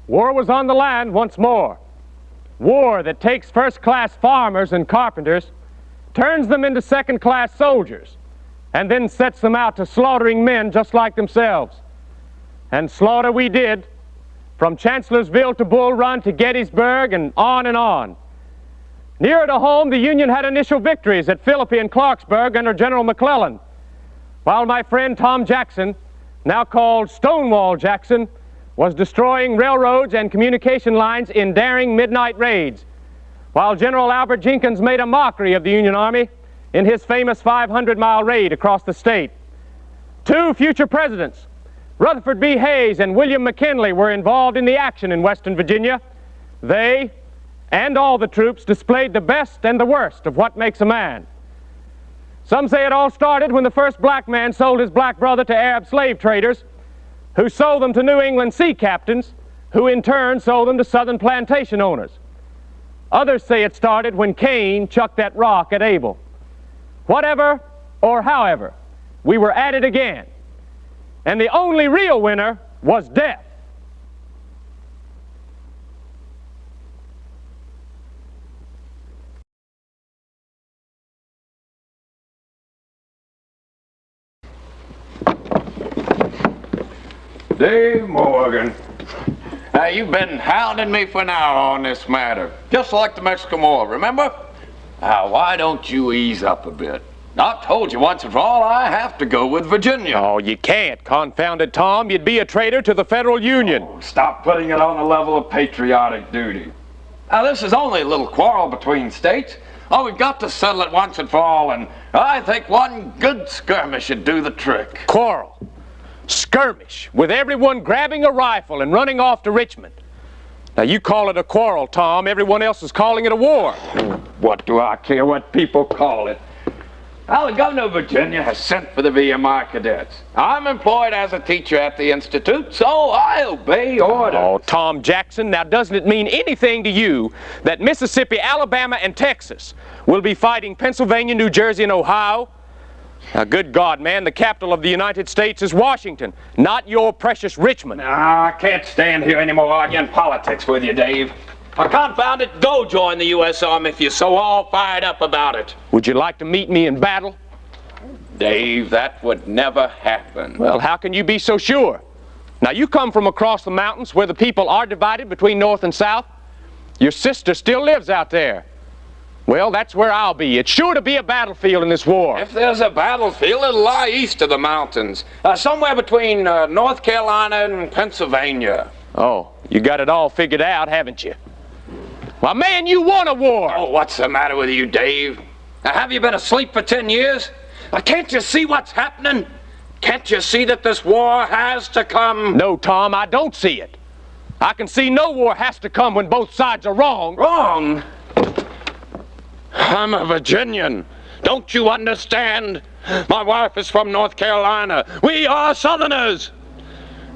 War was on the land once more. War that takes first-class farmers and carpenters, turns them into second-class soldiers, and then sets them out to slaughtering men just like themselves. And slaughter we did, from Chancellorsville to Bull Run to Gettysburg and on and on. Nearer to home, the Union had initial victories at Philippi and Clarksburg under General McClellan, while my friend Tom Jackson, now called Stonewall Jackson, was destroying railroads and communication lines in daring midnight raids, while General Albert Jenkins made a mockery of the Union Army in his famous 500-mile raid across the state. Two future presidents, Rutherford B. Hayes and William McKinley, were involved in the action in Western Virginia. They and all the troops displayed the best and the worst of what makes a man. Some say it all started when the first black man sold his black brother to Arab slave traders, who sold them to New England sea captains, who in turn sold them to Southern plantation owners. Others say it started when Cain chucked that rock at Abel. Whatever or however, we were at it again. And the only real winner was death. Dave Morgan. Now, you've been hounding me for an hour on this matter, just like the Mexican War, remember? Now, why don't you ease up a bit? I've told you once and for all, I have to go with Virginia. Oh, you can't, confounded Tom. You'd be a traitor to the Federal Union. Oh, stop putting it on the level of patriotic duty. Now, this is only a little quarrel between states. Oh, we've got to settle it once and for all, and I think one good skirmish should do the trick. Quarrel? Skirmish, with everyone grabbing a rifle and running off to Richmond. Now, you call it a quarrel, Tom. Everyone else is calling it a war. What do I care what people call it? Well, the governor of Virginia has sent for the VMI cadets. I'm employed as a teacher at the Institute, so I obey orders. Oh, Tom Jackson, now doesn't it mean anything to you that Mississippi, Alabama, and Texas will be fighting Pennsylvania, New Jersey, and Ohio? Now, good God, man, the capital of the United States is Washington, not your precious Richmond. I can't stand here anymore arguing politics with you, Dave. Confound it, go join the U.S. Army if you're so all fired up about it. Would you like to meet me in battle? Dave, that would never happen. Well, how can you be so sure? Now, you come from across the mountains where the people are divided between North and South. Your sister still lives out there. Well, that's where I'll be. It's sure to be a battlefield in this war. If there's a battlefield, it'll lie east of the mountains, somewhere between North Carolina and Pennsylvania. Oh, you got it all figured out, haven't you? Well, man, you want a war! Oh, what's the matter with you, Dave? Now, have you been asleep for 10 years? Can't you see what's happening? Can't you see that this war has to come? No, Tom, I don't see it. I can see no war has to come when both sides are wrong. Wrong? I'm a Virginian. Don't you understand? My wife is from North Carolina. We are Southerners.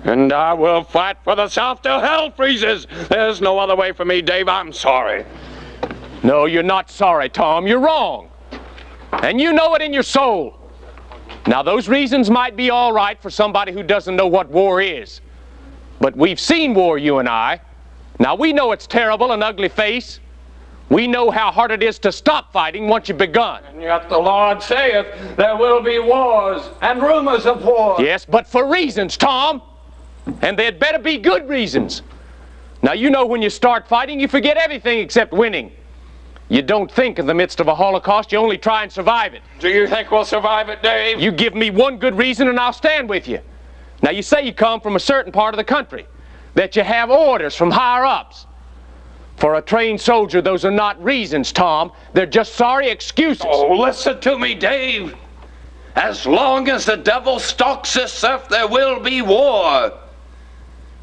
And I will fight for the South till hell freezes. There's no other way for me, Dave. I'm sorry. No, you're not sorry, Tom. You're wrong. And you know it in your soul. Now, those reasons might be all right for somebody who doesn't know what war is. But we've seen war, you and I. Now, we know it's terrible, an ugly face. We know how hard it is to stop fighting once you've begun. And yet the Lord saith, there will be wars and rumors of war. Yes, but for reasons, Tom. And there'd better be good reasons. Now, you know when you start fighting, you forget everything except winning. You don't think in the midst of a Holocaust, you only try and survive it. Do you think we'll survive it, Dave? You give me one good reason and I'll stand with you. Now, you say you come from a certain part of the country, that you have orders from higher-ups. For a trained soldier, those are not reasons, Tom. They're just sorry excuses. Oh, listen to me, Dave. As long as the devil stalks this earth, there will be war.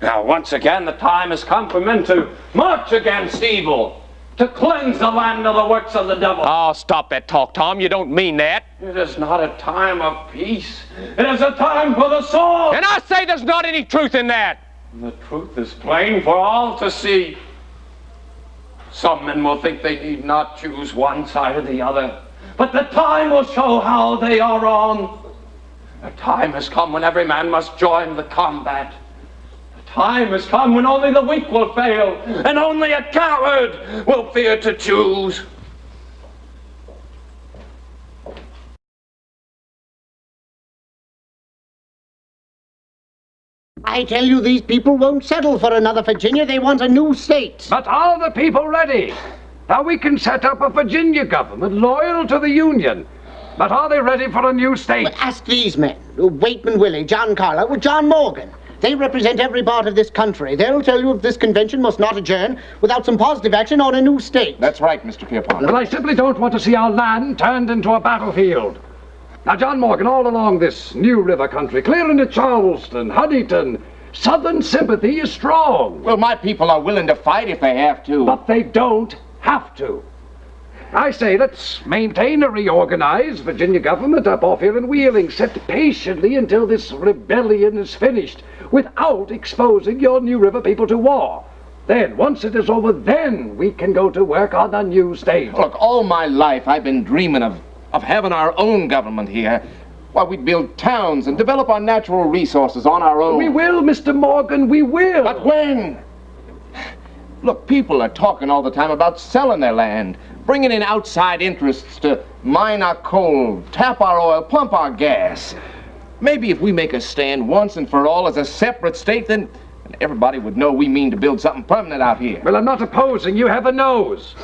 Now, once again, the time has come for men to march against evil, to cleanse the land of the works of the devil. Oh, stop that talk, Tom. You don't mean that. It is not a time of peace. It is a time for the sword. And I say there's not any truth in that. And the truth is plain for all to see. Some men will think they need not choose one side or the other, but the time will show how they are wrong. The time has come when every man must join the combat. The Time has come when only the weak will fail, and only a coward will fear to choose. I tell you, these people won't settle for another Virginia. They want a new state. But are the people ready? Now we can set up a Virginia government loyal to the Union. But are they ready for a new state? Well, ask these men. Waitman Willie, John Carlo, John Morgan. They represent every part of this country. They'll tell you if this convention must not adjourn without some positive action on a new state. That's right, Mr. Pierpont. Well, I simply don't want to see our land turned into a battlefield. Now, John Morgan, all along this New River country, clear into Charleston, Huntington, Southern sympathy is strong. Well, my people are willing to fight if they have to. But they don't have to. I say, let's maintain a reorganized Virginia government up off here in Wheeling. Sit patiently until this rebellion is finished, without exposing your New River people to war. Then, once it is over, then we can go to work on a new state. Look, all my life I've been dreaming of having our own government here. Why, we'd build towns and develop our natural resources on our own. We will, Mr. Morgan, we will. But when? Look, people are talking all the time about selling their land, bringing in outside interests to mine our coal, tap our oil, pump our gas. Maybe if we make a stand once and for all as a separate state, then everybody would know we mean to build something permanent out here. Well, I'm not opposing you, heaven knows.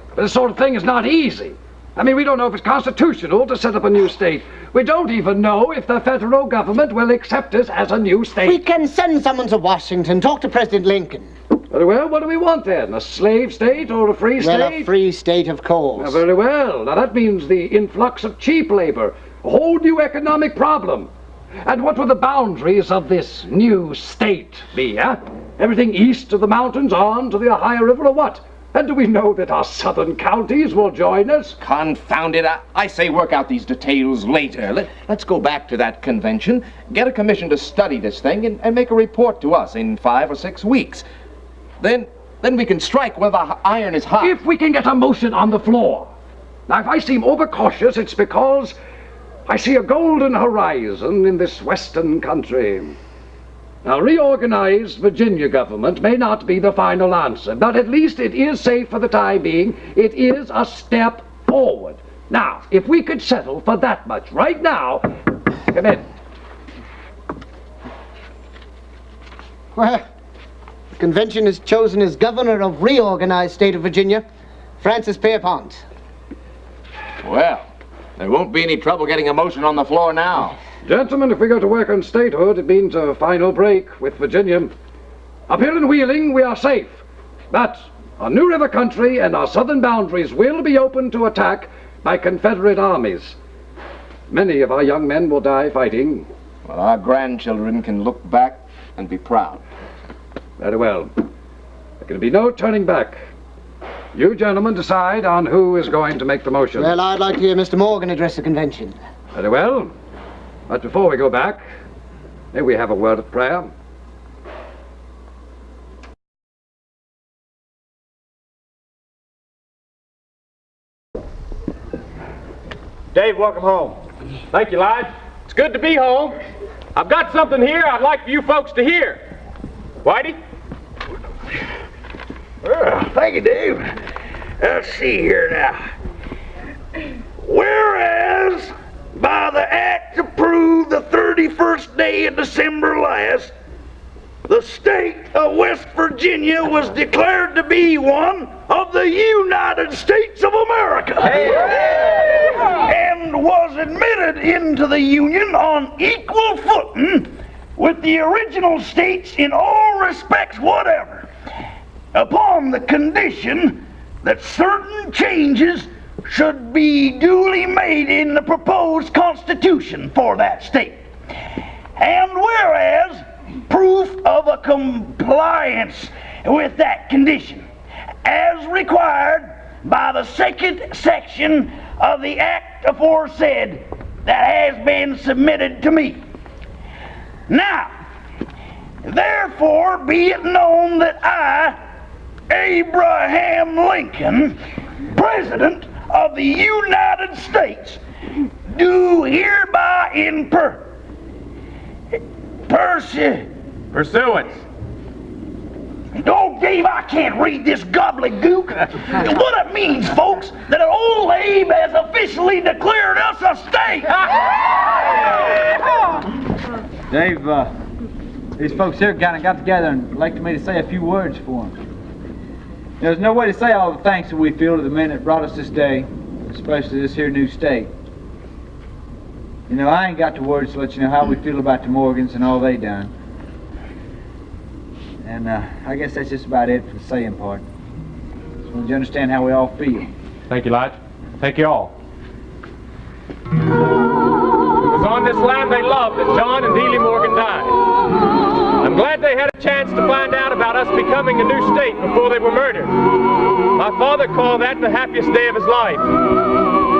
But this sort of thing is not easy. I mean, we don't know if it's constitutional to set up a new state. We don't even know if the federal government will accept us as a new state. We can send someone to Washington, talk to President Lincoln. Very well, what do we want then? A slave state or a free state? Well, a free state, of course. Now, very well. Now, that means the influx of cheap labor, a whole new economic problem. And what would the boundaries of this new state be, huh? Everything east of the mountains on to the Ohio River, or what? And do we know that our southern counties will join us? Confound it, I say work out these details later. Let's go back to that convention, get a commission to study this thing, and make a report to us in 5 or 6 weeks. Then we can strike where the iron is hot. If we can get a motion on the floor. Now, if I seem overcautious, it's because I see a golden horizon in this western country. Now, reorganized Virginia government may not be the final answer, but at least it is safe for the time being. It is a step forward. Now, if we could settle for that much right now, come in. Well, the convention has chosen as governor of reorganized state of Virginia, Francis Pierpont. Well, there won't be any trouble getting a motion on the floor now. Gentlemen, if we go to work on statehood, it means a final break with Virginia. Up here in Wheeling, we are safe. But our New River country and our southern boundaries will be open to attack by Confederate armies. Many of our young men will die fighting. Well, our grandchildren can look back and be proud. Very well. There can be no turning back. You gentlemen decide on who is going to make the motion. Well, I'd like to hear Mr. Morgan address the convention. Very well. But before we go back, may we have a word of prayer? Dave, welcome home. Thank you, Lige. It's good to be home. I've got something here I'd like for you folks to hear. Whitey? Well, thank you, Dave. Let's see here now. Whereas, by the act approved the 31st day of December last, the state of West Virginia was declared to be one of the United States of America. And was admitted into the Union on equal footing with the original states in all respects whatever, upon the condition that certain changes should be duly made in the proposed constitution for that state. And whereas proof of a compliance with that condition, as required by the second section of the act aforesaid, that has been submitted to me. Now, therefore be it known that I, Abraham Lincoln, President of the United States, do hereby in pursuance Oh, Dave, I can't read this gobbledygook. What it means, folks, that old Abe has officially declared us a state. Dave, these folks here kind of got together and elected me to say a few words for them. There's no way to say all the thanks that we feel to the men that brought us this day, especially this here new state. You know, I ain't got the words to let you know how we feel about the Morgans and all they done. And I guess that's just about it for the saying part. Just want you to understand how we all feel. Thank you, Lodge. Thank you all. It was on this land they loved that John and Dealey Morgan died. I'm glad they had a chance to find out about us becoming a new state before they were murdered. My father called that the happiest day of his life.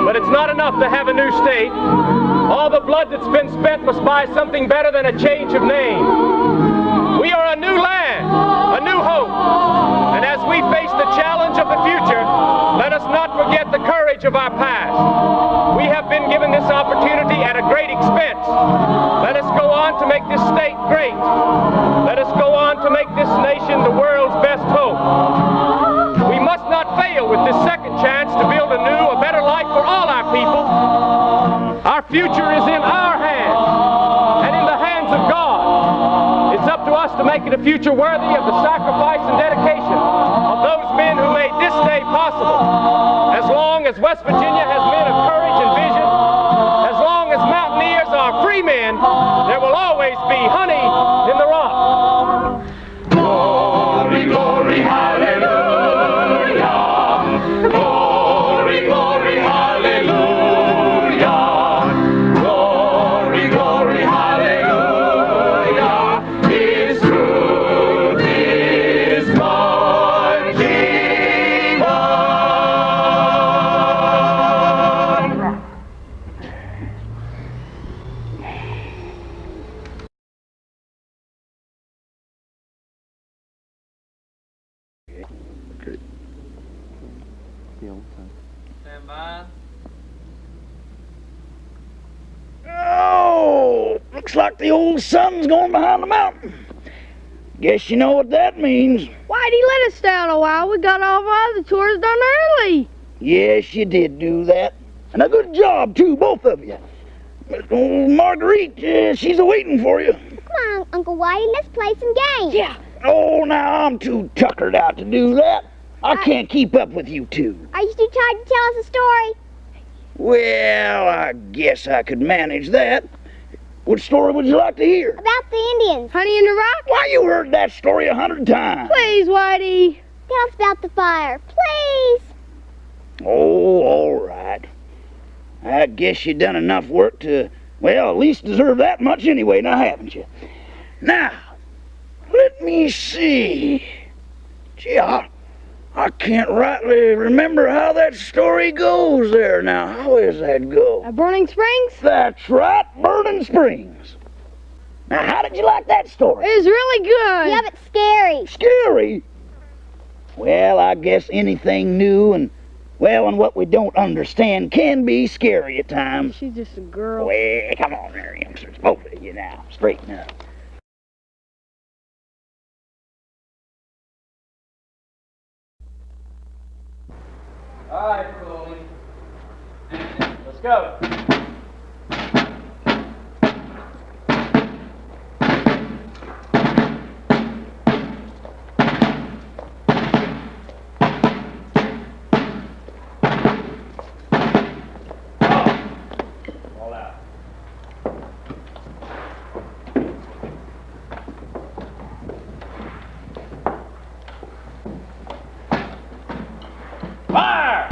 But it's not enough to have a new state. All the blood that's been spent must buy something better than a change of name. We are a new land, a new hope. And as we face the challenge of the future, let us not forget the courage of our past. We have been given this opportunity at a great expense. Let us go on to make this state great. Let us go on to make this nation the world's best hope. We must not fail with this second chance to build a new, a better life for all our people. Our future is in our hands and in the hands of God. It's up to us to make it a future worthy of the sacrifice and dedication of those men who made this day possible. As long as West Virginia has men of courage and vision, as long as mountaineers are free men, there will always be honey in the rock. Glory, glory, hallelujah. Glory, glory, hallelujah. Glory, glory, hallelujah. His truth is marching on. Stand by. Oh, looks like the old sun's going behind the mountain. Guess you know what that means. Why'd he let us stay out a while? We got all of our other tours done early. Yes, you did do that. And a good job, too, both of you. But Marguerite, she's a-waiting for you. Come on, Uncle Whitey, let's play some games. Yeah. Oh, now, I'm too tuckered out to do that. I can't keep up with you two. Are you too tired to tell us a story? Well, I guess I could manage that. What story would you like to hear? About the Indians. Honey in the Rock? Why, you heard that story 100 times. Please, Whitey. Tell us about the fire, please. Oh, all right. I guess you done enough work to, well, at least deserve that much anyway, now haven't you? Now, let me see. Gee, I can't rightly remember how that story goes there now. How does that go? Burning Springs? That's right, Burning Springs. Now, how did you like that story? It was really good. Yeah, but scary. Scary? Well, I guess anything new and what we don't understand can be scary at times. She's just a girl. Well, come on there, youngsters. Both of you now. Straighten up. All right, rolling. Let's go. Fire!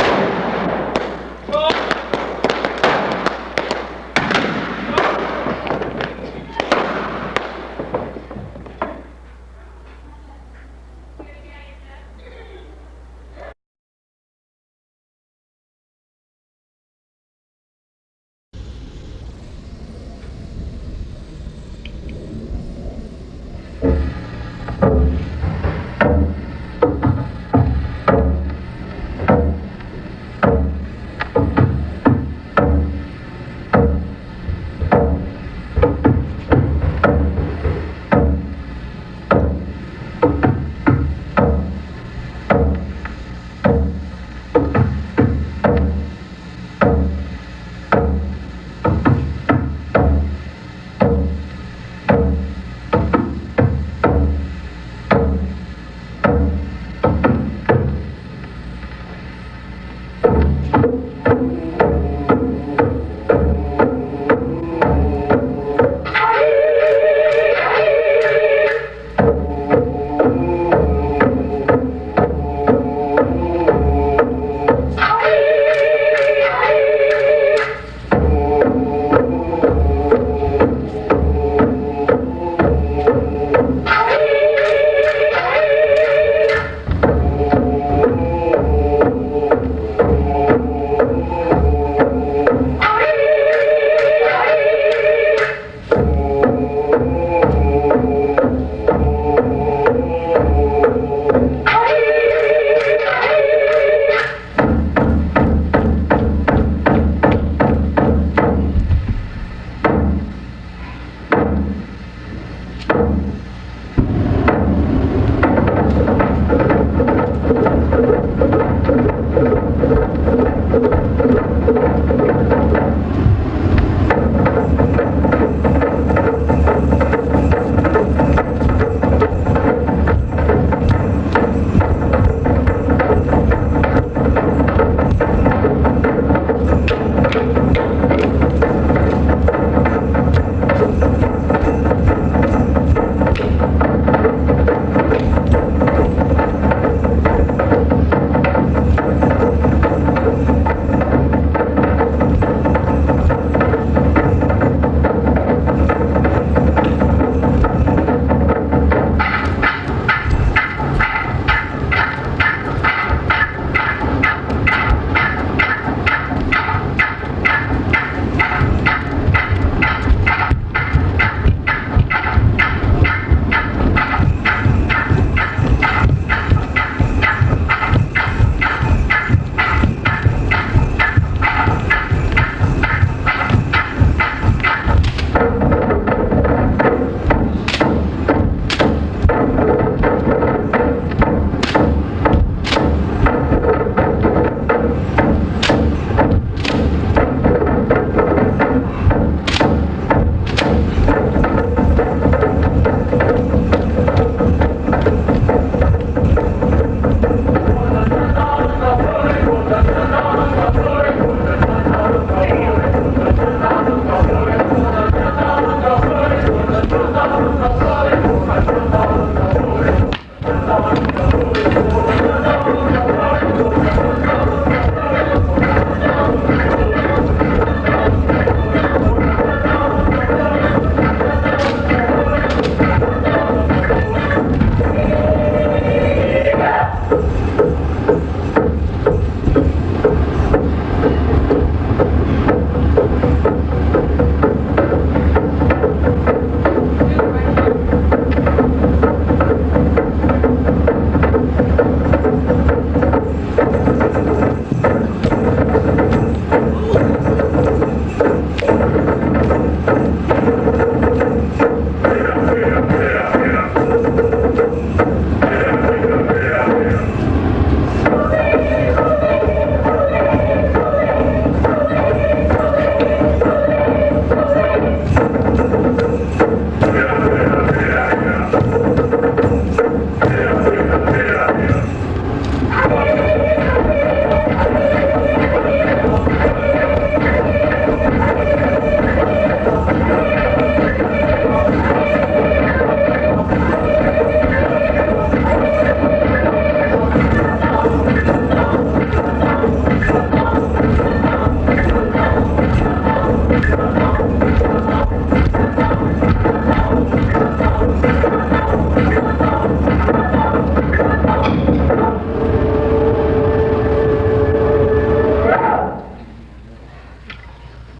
Thank you.